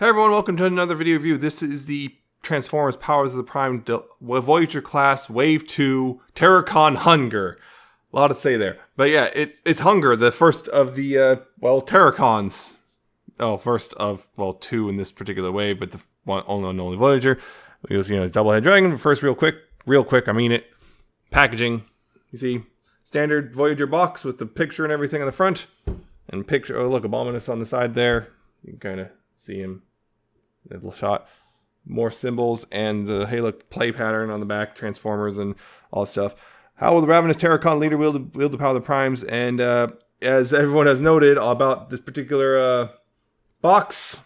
Hey everyone, welcome to another video review. This is the Transformers Powers of the Prime Voyager class Wave 2 Terrorcon Hun-Gurrr. A lot to say there. But yeah, it's Hun-Gurrr, the first of the, Terrorcons. Oh, first of, two in this particular wave, but the one only Voyager. It was, double-head dragon. First, real quick, I mean it. Packaging. You see, standard Voyager box with the picture and everything on the front. And picture, oh look, Abominus on the side there. You can kind of see him. Little shot. More symbols and the Halo play pattern on the back, Transformers and all that stuff. How will the ravenous Terrorcon leader wield the power of the Primes? And as everyone has noted about this particular box,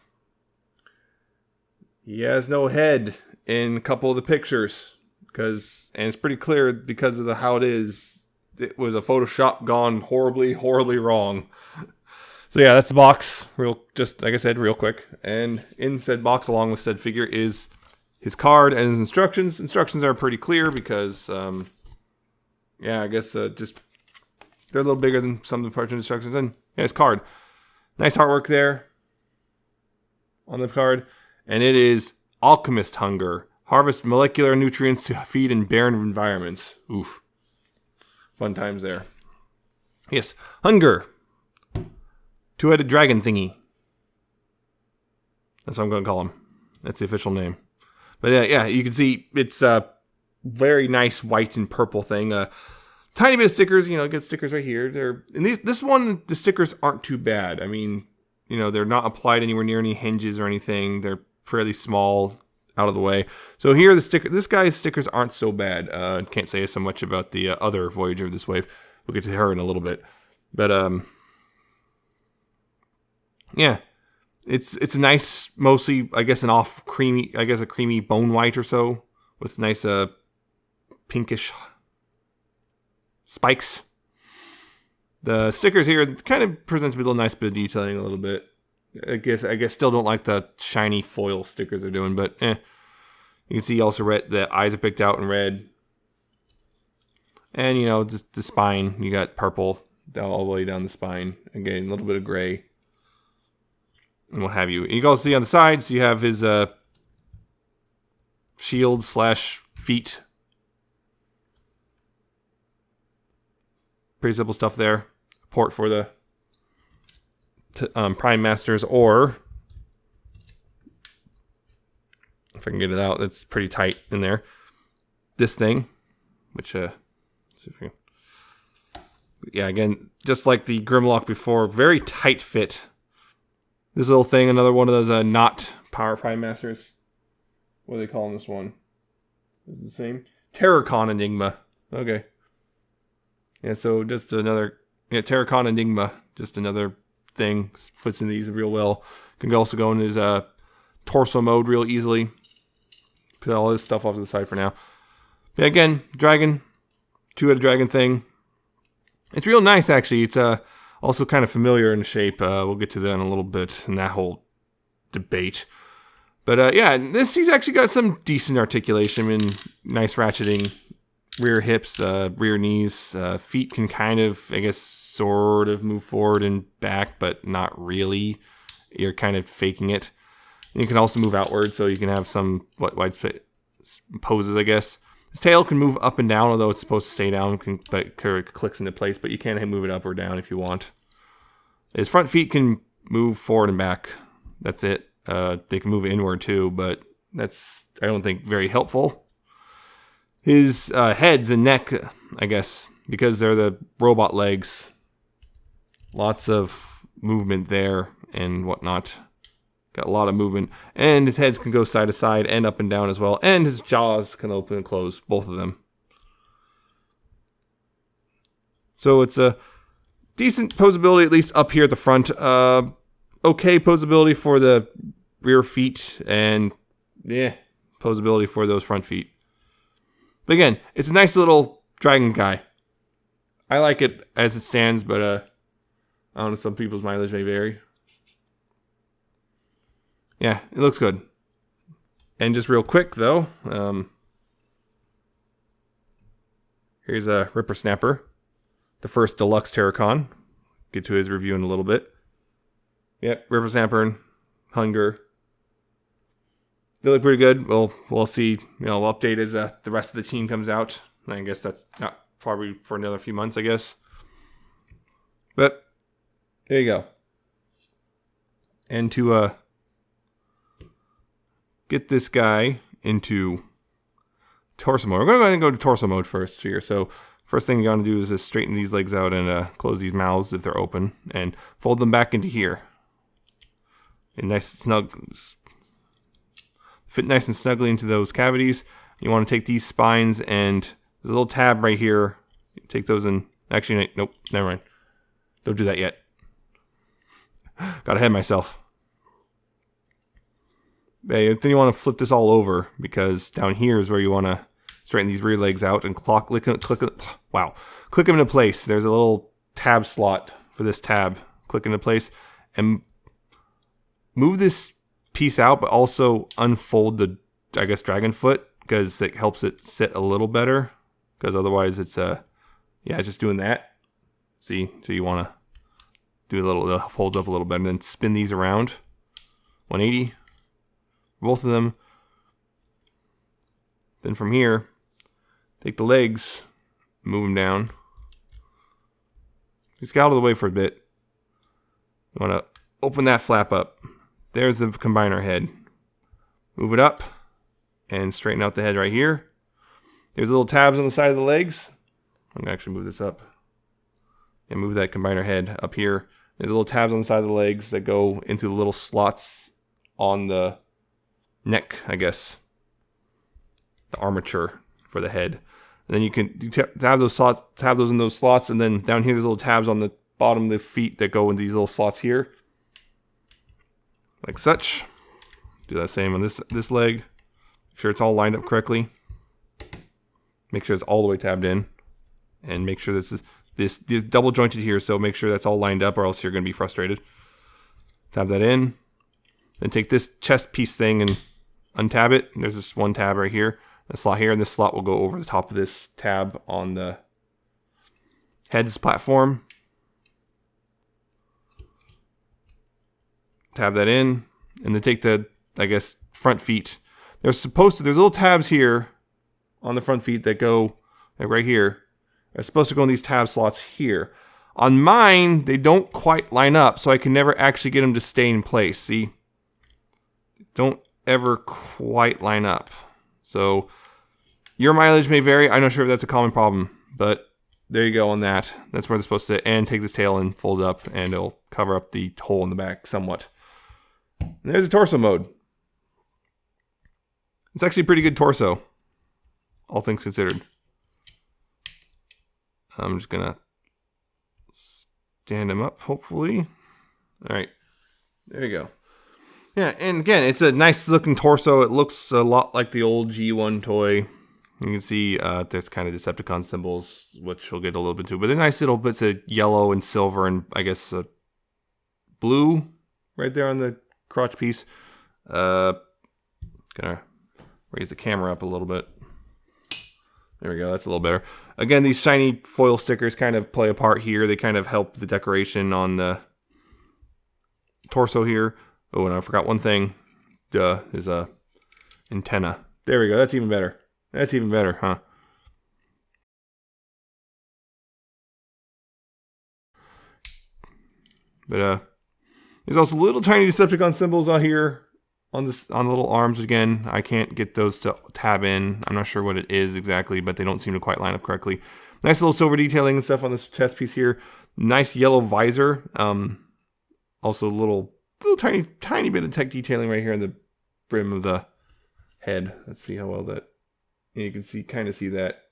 he has no head in a couple of the pictures, and it's pretty clear because of how it is. It was a Photoshop gone horribly wrong. So yeah, that's the box. Just like I said, real quick. And in said box, along with said figure, is his card and his instructions. Instructions are pretty clear because, I guess just they're a little bigger than some of the parts instructions. And yeah, his card, nice artwork there on the card, and it is Alchemist Hun-Gurrr. Harvest molecular nutrients to feed in barren environments. Oof, fun times there. Yes, Hun-Gurrr. Two-headed dragon thingy. That's what I'm going to call him. That's the official name. But yeah, you can see it's a very nice white and purple thing. Tiny bit of stickers, get stickers right here. This one, the stickers aren't too bad. I mean, they're not applied anywhere near any hinges or anything. They're fairly small, out of the way. So here, this guy's stickers aren't so bad. Can't say so much about the other Voyager of this wave. We'll get to her in a little bit. But yeah, it's a nice, mostly, I guess, a creamy bone white or so with nice pinkish spikes. The stickers here kind of present a little nice bit of detailing a little bit. I guess still don't like the shiny foil stickers they're doing, but You can see also the eyes are picked out in red. And, just the spine, you got purple all the way down the spine. Again, a little bit of gray. And what have you. You can also see on the sides, you have his shield/feet. Pretty simple stuff there. Port for the Prime Masters, or if I can get it out, it's pretty tight in there. This thing, which let's see if we can. Yeah, again, just like the Grimlock before, very tight fit. This little thing, another one of those not Power Prime Masters. What are they calling this one? Is it the same? Terrorcon Enigma. Okay. Yeah, so just another... Yeah, Terrorcon Enigma. Just another thing. Fits in these real well. Can also go in his torso mode real easily. Put all this stuff off to the side for now. Yeah, again, dragon. Two-headed dragon thing. It's real nice, actually. It's also kind of familiar in shape. We'll get to that in a little bit in that whole debate. But he's actually got some decent articulation and nice ratcheting. Rear hips, rear knees, feet can kind of, I guess, sort of move forward and back, but not really. You're kind of faking it. And you can also move outward, so you can have some wide poses, I guess. His tail can move up and down, although it's supposed to stay down, but it clicks into place, but you can move it up or down if you want. His front feet can move forward and back. That's it. They can move inward too, but that's, I don't think, very helpful. His heads and neck, I guess, because they're the robot legs. Lots of movement there and whatnot. Got a lot of movement. And his heads can go side to side and up and down as well. And his jaws can open and close, both of them. So it's a decent posability, at least up here at the front. Okay posability for the rear feet. And, posability for those front feet. But again, it's a nice little dragon guy. I like it as it stands, but I don't know, some people's mileage may vary. Yeah, it looks good. And just real quick, though, here's a Ripper Snapper, the first deluxe Terrorcon. Get to his review in a little bit. Yep, Ripper Snapper, Hun-Gurrr. they look pretty good. We'll see. You know, we'll update as the rest of the team comes out. I guess that's not probably for another few months, I guess. But there you go. And to get this guy into torso mode, we're going to go ahead and go to torso mode first here. So first thing you're going to do is just straighten these legs out and close these mouths if they're open and fold them back into here. And nice snug, fit nice and snugly into those cavities. You want to take these spines and there's a little tab right here. Take those and actually, nope, never mind. Don't do that yet. Got ahead of myself. Then you want to flip this all over because down here is where you want to straighten these rear legs out and click them into place. There's a little tab slot for this tab. Click into place and move this piece out, but also unfold the, I guess, dragon foot because it helps it sit a little better. Because otherwise, it's it's just doing that. See, so you want to do a little, it folds up a little bit, and then spin these around, 180, both of them. Then from here, take the legs, move them down. Just get out of the way for a bit. You want to open that flap up. There's the combiner head. Move it up and straighten out the head right here. There's little tabs on the side of the legs. I'm going to actually move this up and move that combiner head up here. There's little tabs on the side of the legs that go into the little slots on the neck, I guess. The armature for the head. And then you can tab those slots, tab those in those slots, and then down here there's little tabs on the bottom of the feet that go in these little slots here. Like such. Do that same on this leg. Make sure it's all lined up correctly. Make sure it's all the way tabbed in. And make sure this is double jointed here, so make sure that's all lined up or else you're going to be frustrated. Tab that in. Then take this chest piece thing and untab it. There's this one tab right here. A slot here, and this slot will go over the top of this tab on the head's platform. Tab that in, and then take the, I guess, front feet. There's little tabs here on the front feet that go like right here. They're supposed to go in these tab slots here. On mine, they don't quite line up, so I can never actually get them to stay in place. See? Don't ever quite line up. So your mileage may vary. I'm not sure if that's a common problem, but there you go on that. That's where they're supposed to, and take this tail and fold it up, and it'll cover up the hole in the back somewhat. And there's a torso mode. It's actually a pretty good torso, all things considered. I'm just gonna stand him up, hopefully. All right, there you go. Yeah, and again, it's a nice looking torso. It looks a lot like the old G1 toy. You can see there's kind of Decepticon symbols, which we'll get a little bit to. But they're nice little bits of yellow and silver and I guess blue right there on the crotch piece. Gonna raise the camera up a little bit. There we go, that's a little better. Again, these shiny foil stickers kind of play a part here. They kind of help the decoration on the torso here. Oh, and I forgot one thing. There's a antenna. There we go. That's even better. That's even better, huh? But there's also little tiny Decepticon symbols out here on the little arms. Again, I can't get those to tab in. I'm not sure what it is exactly, but they don't seem to quite line up correctly. Nice little silver detailing and stuff on this chest piece here. Nice yellow visor. Also little tiny bit of tech detailing right here in the brim of the head. Let's see how well that, you can see, kind of see that.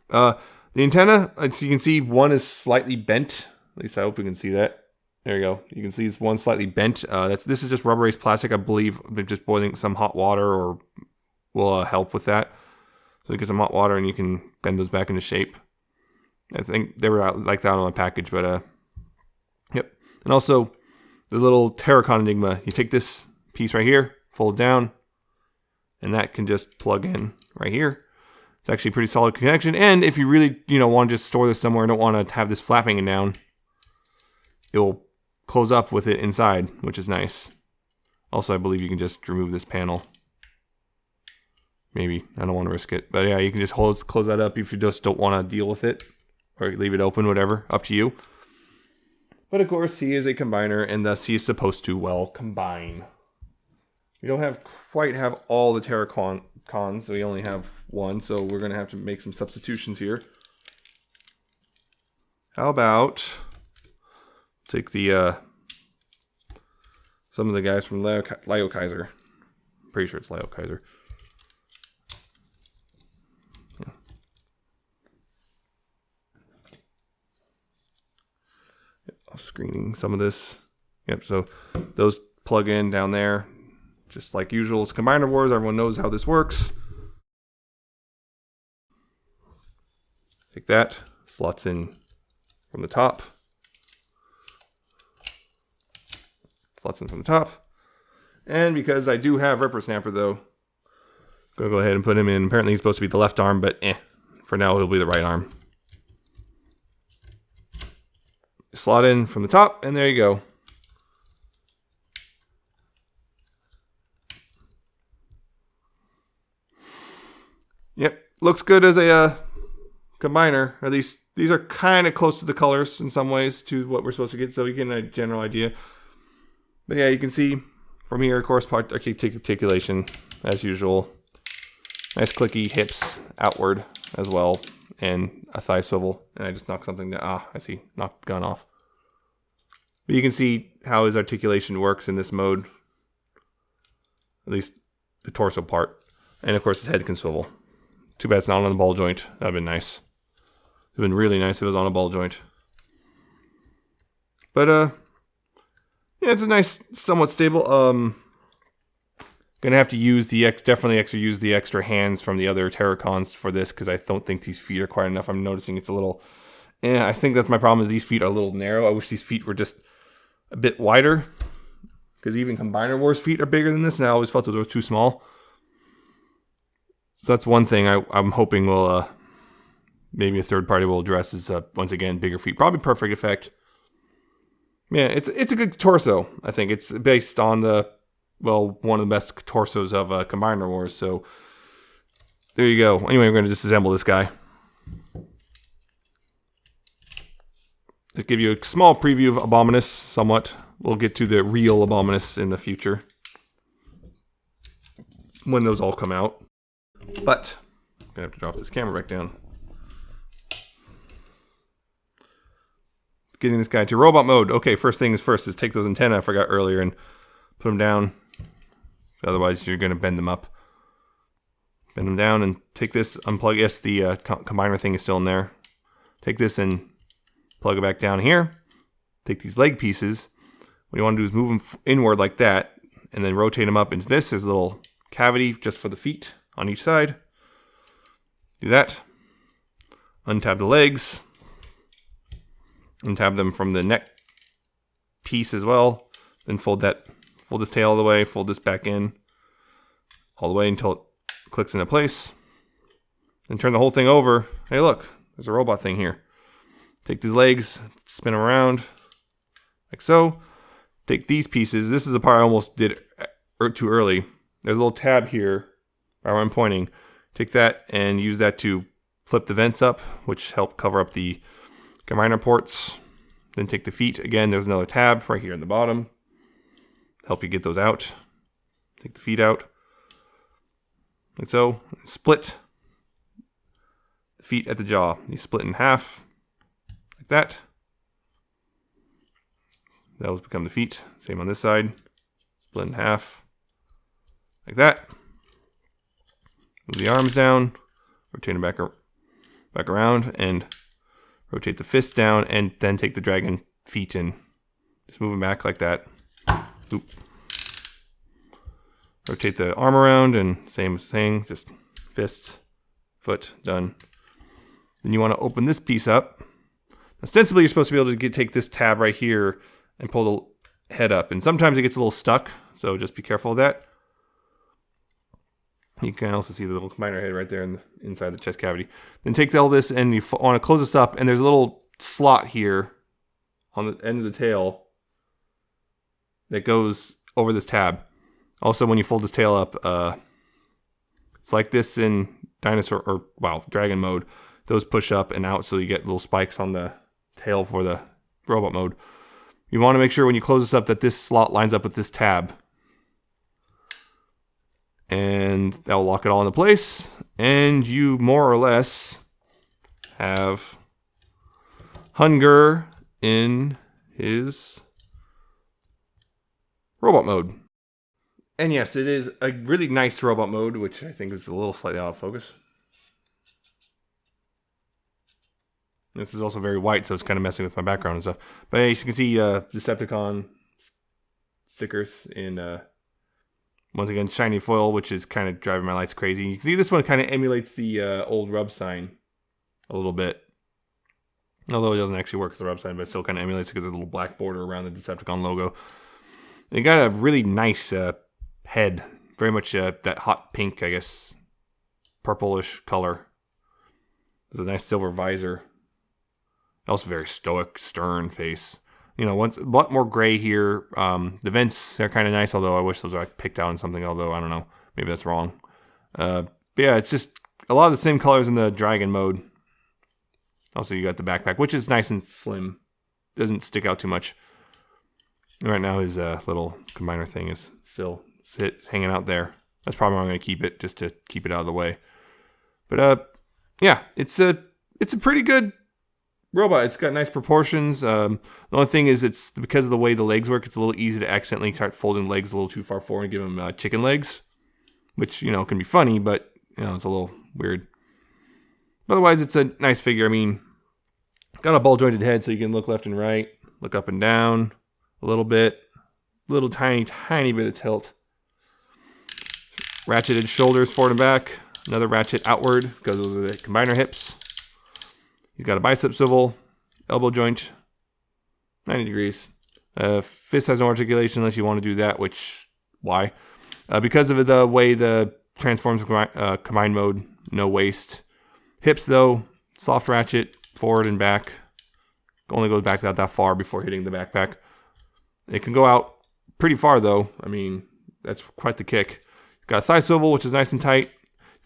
The antenna, as you can see, one is slightly bent. At least I hope you can see that. There you go. You can see it's one slightly bent. This is just rubberized plastic, I believe. Just boiling some hot water or will help with that. So you get some hot water and you can bend those back into shape. I think they were out like that on my package, but yep. And also the little Terrorcon Enigma. You take this piece right here, fold it down, and that can just plug in right here. It's actually a pretty solid connection. And if you really, want to just store this somewhere and don't want to have this flapping down, it will close up with it inside, which is nice. Also, I believe you can just remove this panel. Maybe. I don't want to risk it. But yeah, you can just close that up if you just don't want to deal with it. Or leave it open, whatever. Up to you. But of course, he is a combiner, and thus he is supposed to, well, combine. We don't quite have all the Terrorcons. We only have one, so we're going to have to make some substitutions here. How about take the some of the guys from Leo Kaiser. Pretty sure it's Leo Kaiser. Yeah. Screening some of this. Yep, so those plug in down there. Just like usual, it's Combiner Wars. Everyone knows how this works. Take that. Slots in from the top. Slots in from the top. And because I do have Ripper Snapper, though, I'm going to go ahead and put him in. Apparently he's supposed to be the left arm, but for now he'll be the right arm. Slot in from the top, and there you go. Yep, looks good as a combiner. At least these are kind of close to the colors in some ways to what we're supposed to get, so we get a general idea. But yeah, you can see from here, of course, part articulation as usual. Nice clicky hips outward as well, and a thigh swivel. And I just knocked something down. I see, knocked the gun off. But you can see how his articulation works in this mode. At least the torso part. And of course his head can swivel. Too bad it's not on the ball joint. That would have been nice. It would have been really nice if it was on a ball joint. But yeah, it's a nice, somewhat stable. Gonna have to use definitely use the extra hands from the other Terrorcons for this, because I don't think these feet are quite enough. I'm noticing it's a little, I think that's my problem, is these feet are a little narrow. I wish these feet were just a bit wider, because even Combiner Wars feet are bigger than this, and I always felt those were too small. So that's one thing I'm hoping will, maybe a third party will address, is once again, bigger feet. Probably Perfect Effect. Yeah, it's a good torso. I think it's based on one of the best torsos of Combiner Wars. So there you go. Anyway, we're going to disassemble this guy. To give you a small preview of Abominus, somewhat. We'll get to the real Abominus in the future, when those all come out. But I'm going to have to drop this camera back down. Getting this guy to robot mode. Okay, first thing is first is take those antennae I forgot earlier and put them down. Otherwise, you're going to bend them up. Bend them down and take this, unplug. Yes, the combiner thing is still in there. Take this and plug it back down here. Take these leg pieces. What you want to do is move them inward like that, and then rotate them up into this. There's a little cavity just for the feet on each side. Do that. Untab the legs. Untab them from the neck piece as well. Then fold this tail all the way, fold this back in all the way until it clicks into place. Then turn the whole thing over. Hey, look, there's a robot thing here. Take these legs, spin them around like so. Take these pieces. This is the part I almost did too early. There's a little tab here where I'm pointing. Take that and use that to flip the vents up, which help cover up the combiner ports. Then take the feet. Again, there's another tab right here in the bottom. Help you get those out. Take the feet out. Like so. Split the feet at the jaw. These split in half. Like that. That will become the feet. Same on this side. Split in half. Like that. Move the arms down. Rotate them back around. And rotate the fist down. And then take the dragon feet and just move them back like that. Oop. Rotate the arm around and same thing, just fists, foot, done. Then you want to open this piece up. Ostensibly, you're supposed to be able to take this tab right here and pull the head up. And sometimes it gets a little stuck, so just be careful of that. You can also see the little combiner head right there inside the chest cavity. Then take all this and you want to close this up, and there's a little slot here on the end of the tail that goes over this tab. Also, when you fold his tail up, it's like this in dragon mode. Those push up and out, so you get little spikes on the tail for the robot mode. You want to make sure when you close this up that this slot lines up with this tab. And that will lock it all into place. And you more or less have Hun-Gurrr in his robot mode. And yes, it is a really nice robot mode, which I think is a little slightly out of focus. This is also very white, so it's kind of messing with my background and stuff. But as you can see, Decepticon stickers in, once again, shiny foil, which is kind of driving my lights crazy. You can see this one kind of emulates the old rub sign a little bit. Although it doesn't actually work as the rub sign, but it still kind of emulates it because there's a little black border around the Decepticon logo. And it got a really nice head. Very much that hot pink, I guess, purplish color. There's a nice silver visor. Also very stoic, stern face. You know, a lot more gray here. The vents are kind of nice, although I wish those were like picked out in something, although I don't know. Maybe that's wrong. But yeah, it's just a lot of the same colors in the dragon mode. Also, you got the backpack, which is nice and slim. Doesn't stick out too much. Right now, his little combiner thing is still hanging out there. That's probably why I'm going to keep it, just to keep it out of the way. But yeah, it's a pretty good robot. It's got nice proportions. The only thing is, it's because of the way the legs work, it's a little easy to accidentally start folding legs a little too far forward and give them chicken legs, which, you know, can be funny, but, you know, it's a little weird. Otherwise, it's a nice figure. I mean, got a ball jointed head, so you can look left and right, look up and down a little bit, little tiny bit of tilt. Ratcheted shoulders forward and back, another ratchet outward because those are the combiner hips. He's got a bicep swivel, elbow joint, 90 degrees. Fist has no articulation unless you want to do that, why? Because of the way the transforms combine mode, no waist. Hips, though, soft ratchet, forward and back. Only goes back about that far before hitting the backpack. It can go out pretty far, though. I mean, that's quite the kick. Got a thigh swivel, which is nice and tight.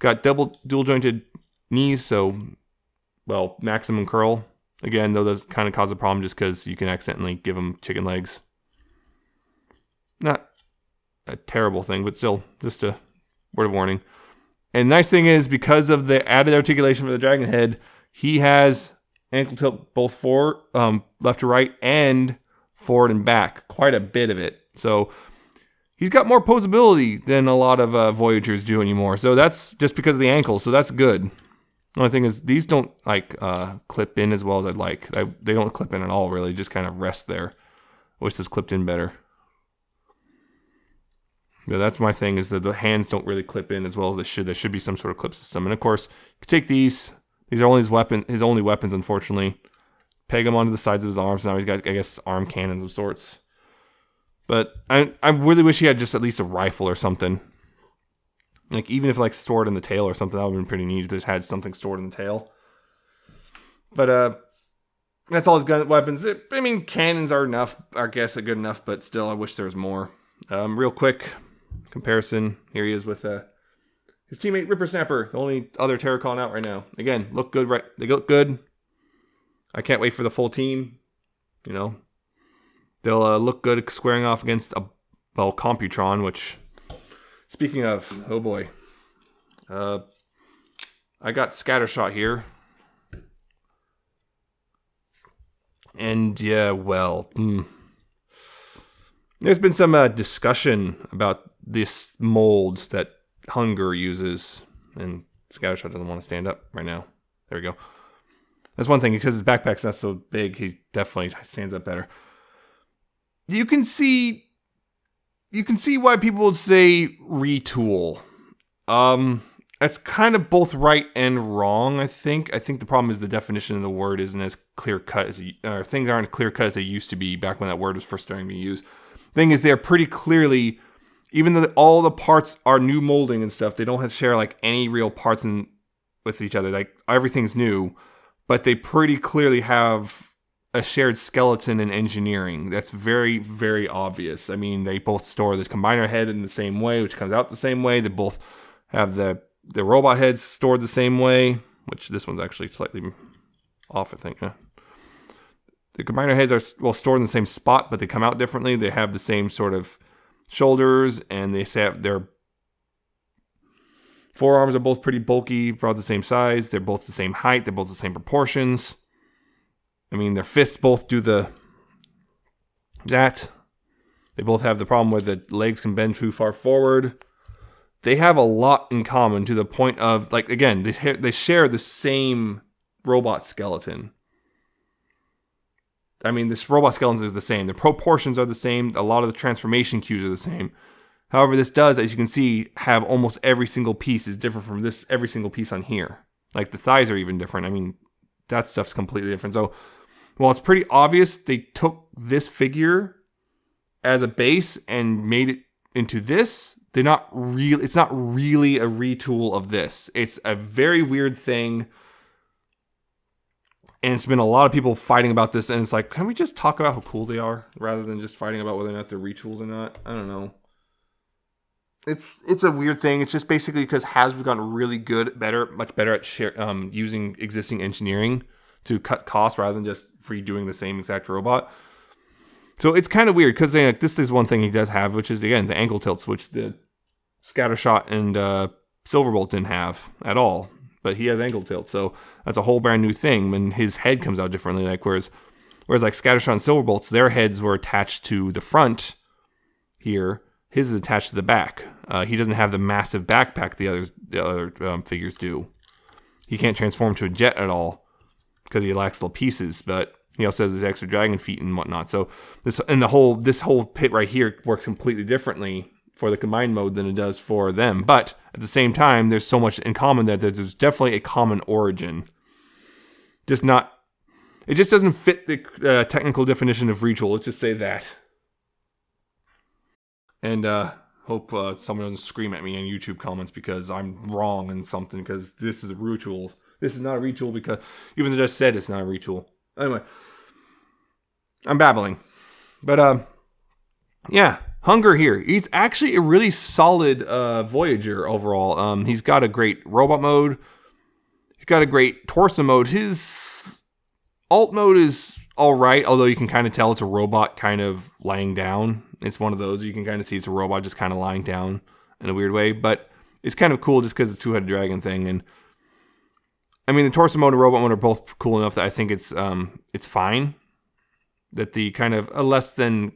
Got dual jointed knees, so, well, maximum curl. Again, though, that kind of causes a problem just because you can accidentally give them chicken legs. Not a terrible thing, but still, just a word of warning. And nice thing is, because of the added articulation for the dragon head, he has ankle tilt both forward, left to right, and forward and back. Quite a bit of it. So he's got more posability than a lot of Voyagers do anymore. So that's just because of the ankle. So that's good. The only thing is, these don't like clip in as well as I'd like. They don't clip in at all, really. Just kind of rest there. I wish this clipped in better. Yeah, that's my thing, is that the hands don't really clip in as well as they should. There should be some sort of clip system. And of course, you can take these. These are only his only weapons, unfortunately. Peg them onto the sides of his arms. Now he's got, I guess, arm cannons of sorts. But I really wish he had just at least a rifle or something. Like, even if, like, stored in the tail or something, that would have been pretty neat if just had something stored in the tail. But, that's all his gun weapons. I mean, cannons are enough. I guess are good enough, but still, I wish there was more. Real quick comparison. Here he is with his teammate Ripper Snapper, the only other Terrorcon out right now. Again, look good. Right, they look good. I can't wait for the full team. You know, they'll look good squaring off against Computron. Which, speaking of, oh boy, I got Scattershot here, and yeah, well. There's been some discussion about this mold that Hun-Gurrr uses, and Scattershot doesn't want to stand up right now. There we go. That's one thing, because his backpack's not so big, he definitely stands up better. You can see why people would say retool. That's kind of both right and wrong, I think. I think the problem is the definition of the word isn't as clear-cut as things aren't clear-cut as they used to be back when that word was first starting to be used. Thing is, they're pretty clearly, even though all the parts are new molding and stuff, they don't have to share like any real parts with each other. Like, everything's new, but they pretty clearly have a shared skeleton and engineering. That's very, very obvious. I mean, they both store the combiner head in the same way, which comes out the same way. They both have the robot heads stored the same way, which this one's actually slightly off, I think. The combiner heads are stored in the same spot, but they come out differently. They have the same sort of shoulders, and they have their forearms are both pretty bulky, about the same size. They're both the same height. They're both the same proportions. I mean, their fists both do that. They both have the problem where the legs can bend too far forward. They have a lot in common to the point of, like, again, they share the same robot skeleton. I mean, this robot skeleton is the same. The proportions are the same. A lot of the transformation cues are the same. However, this does, as you can see, have almost every single piece is different from this, every single piece on here. Like, the thighs are even different. I mean, that stuff's completely different. So, while it's pretty obvious they took this figure as a base and made it into this, it's not really a retool of this. It's a very weird thing. And it's been a lot of people fighting about this. And it's like, can we just talk about how cool they are rather than just fighting about whether or not they're retools or not? I don't know. It's a weird thing. It's just basically because Hasbro gotten really good, much better at using existing engineering to cut costs rather than just redoing the same exact robot. So it's kind of weird because this is one thing he does have, which is, again, the ankle tilts, which the Scattershot and Silverbolt didn't have at all. But he has ankle tilts, so that's a whole brand new thing. And his head comes out differently. Like whereas like Scattershot and Silverbolts, their heads were attached to the front here. His is attached to the back. He doesn't have the massive backpack the other figures do. He can't transform to a jet at all because he lacks little pieces. But he also has his extra dragon feet and whatnot. So this whole pit right here works completely differently for the combined mode than it does for them. But at the same time, there's so much in common that there's definitely a common origin. It just doesn't fit the technical definition of retool. Let's just say that. And hope someone doesn't scream at me in YouTube comments because I'm wrong in something, because this is a retool. This is not a retool because even though I just said it's not a retool. Anyway, I'm babbling. But yeah, Hun-Gurrr here. He's actually a really solid Voyager overall. He's got a great robot mode. He's got a great torso mode. His alt mode is alright, although you can kind of tell it's a robot kind of lying down. It's one of those you can kind of see it's a robot just kind of lying down in a weird way. But it's kind of cool just because it's a two-headed dragon thing. And I mean, the torso mode and robot mode are both cool enough that I think it's fine. That the kind of a less than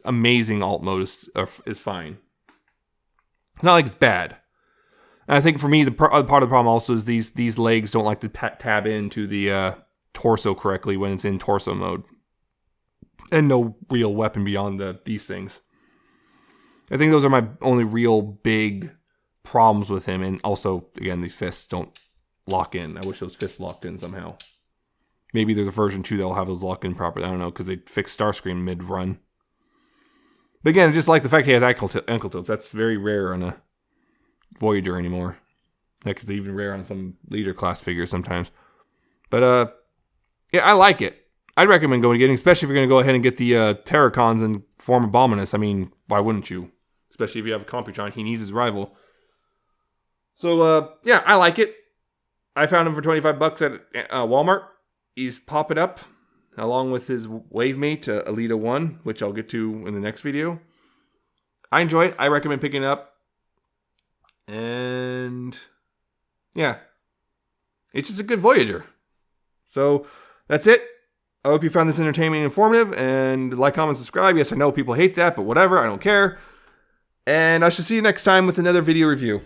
amazing alt mode is fine. It's not like it's bad. And I think for me, part of the problem also is these legs don't like to tab into the torso correctly when it's in torso mode. And no real weapon beyond these things. I think those are my only real big problems with him. And also, again, these fists don't lock in. I wish those fists locked in somehow. Maybe there's a version 2 that'll have those locked in properly. I don't know, because they fixed Starscream mid-run. But again, I just like the fact he has ankle tilts. That's very rare on a Voyager anymore. Heck, it's even rare on some leader class figures sometimes. But yeah, I like it. I'd recommend going to getting, especially if you're going to go ahead and get the Terrorcons and form Abominus. I mean, why wouldn't you? Especially if you have a Computron, he needs his rival. So yeah, I like it. I found him for $25 at Walmart. He's popping up along with his Wavemate Alita 1, which I'll get to in the next video. I enjoy it. I recommend picking it up. And yeah, it's just a good Voyager. So that's it. I hope you found this entertaining and informative. And like, comment, subscribe. Yes, I know people hate that, but whatever. I don't care. And I shall see you next time with another video review.